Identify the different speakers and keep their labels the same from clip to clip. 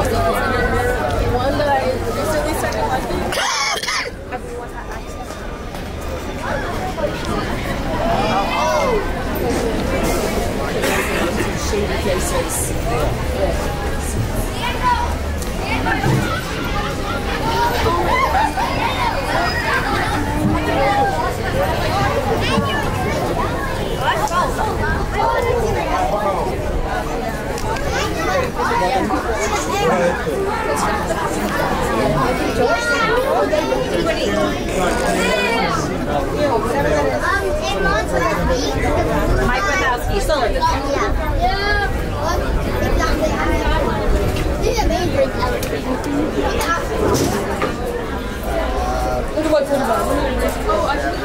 Speaker 1: One that I recently started liking. Everyone had access. Shady places. Mike Wazowski, still in this one. This is a main drink. Look at what's in the box. Oh, I should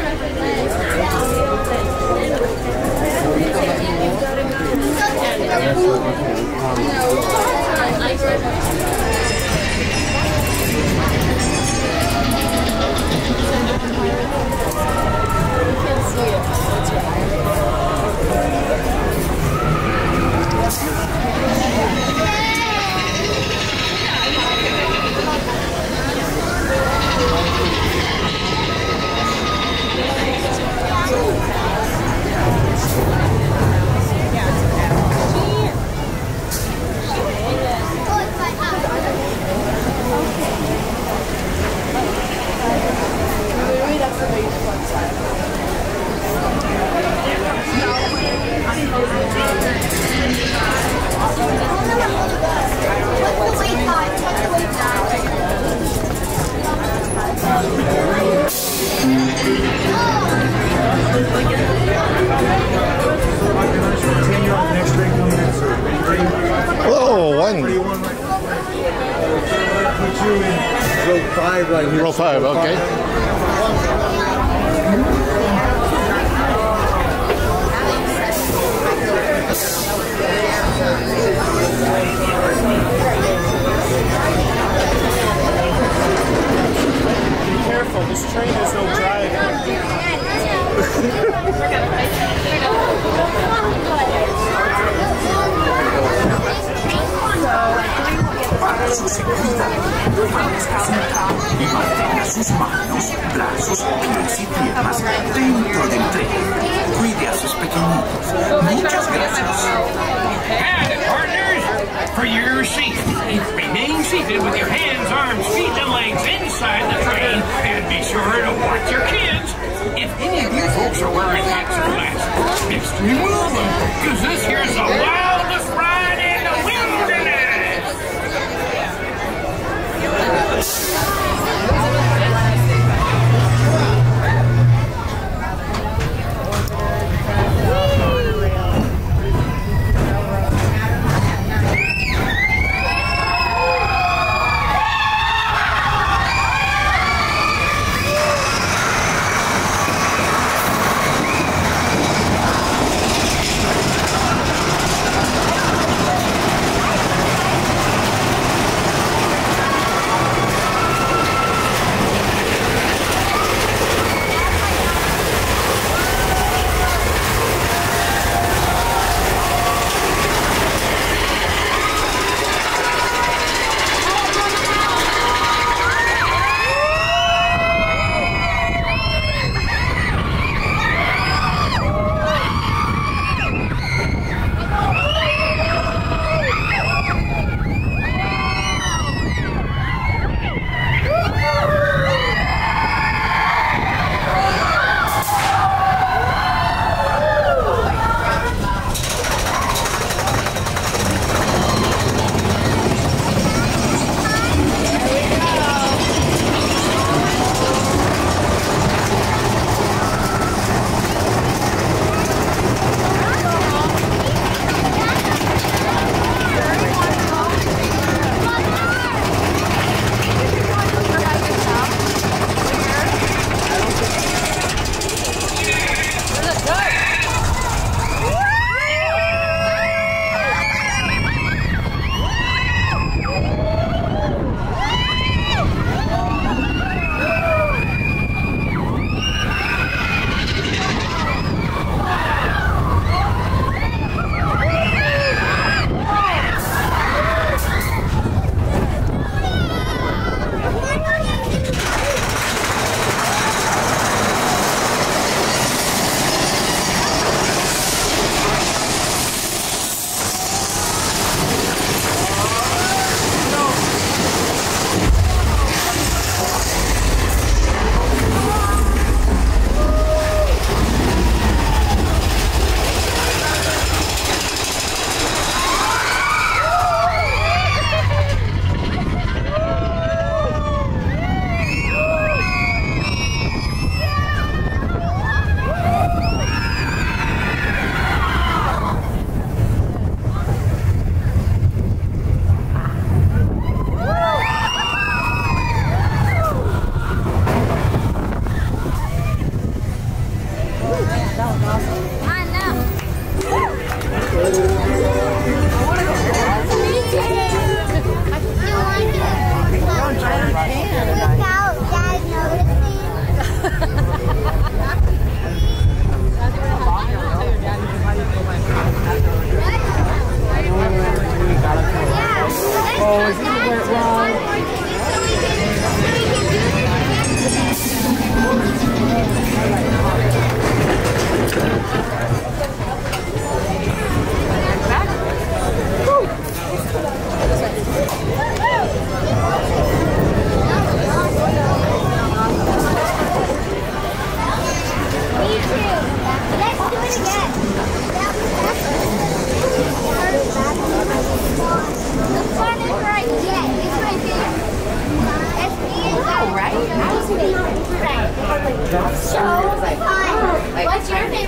Speaker 2: Oh, one.
Speaker 3: Row 5 right here.
Speaker 2: Row 5, okay.
Speaker 4: Be careful, this train has no drive.
Speaker 5: Para su seguridad, maneja y mantenga sus manos, brazos, pies y piernas dentro del tren. Cuide a sus pequeñitos. Muchas gracias.
Speaker 6: And partners, for your safety, remain seated with your hands, arms, feet, and legs inside the train, and be sure to watch your kids. If any of you folks are wearing hats or glasses, just remove them, because this here's the wildest ride in the wilderness.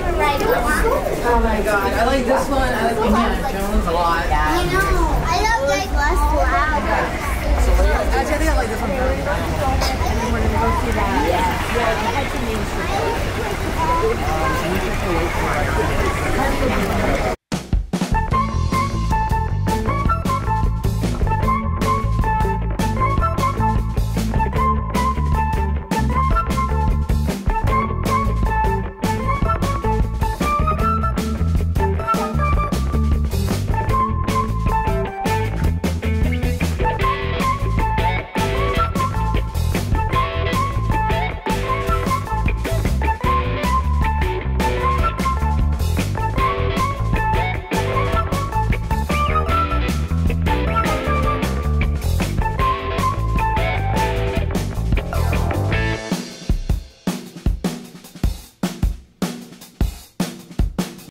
Speaker 7: Oh my god, I like this one. I like Indiana Jones a lot.
Speaker 1: I know. I love like less loud.
Speaker 7: Actually, I think I like this one better.
Speaker 1: And then we're gonna go see that. Yeah.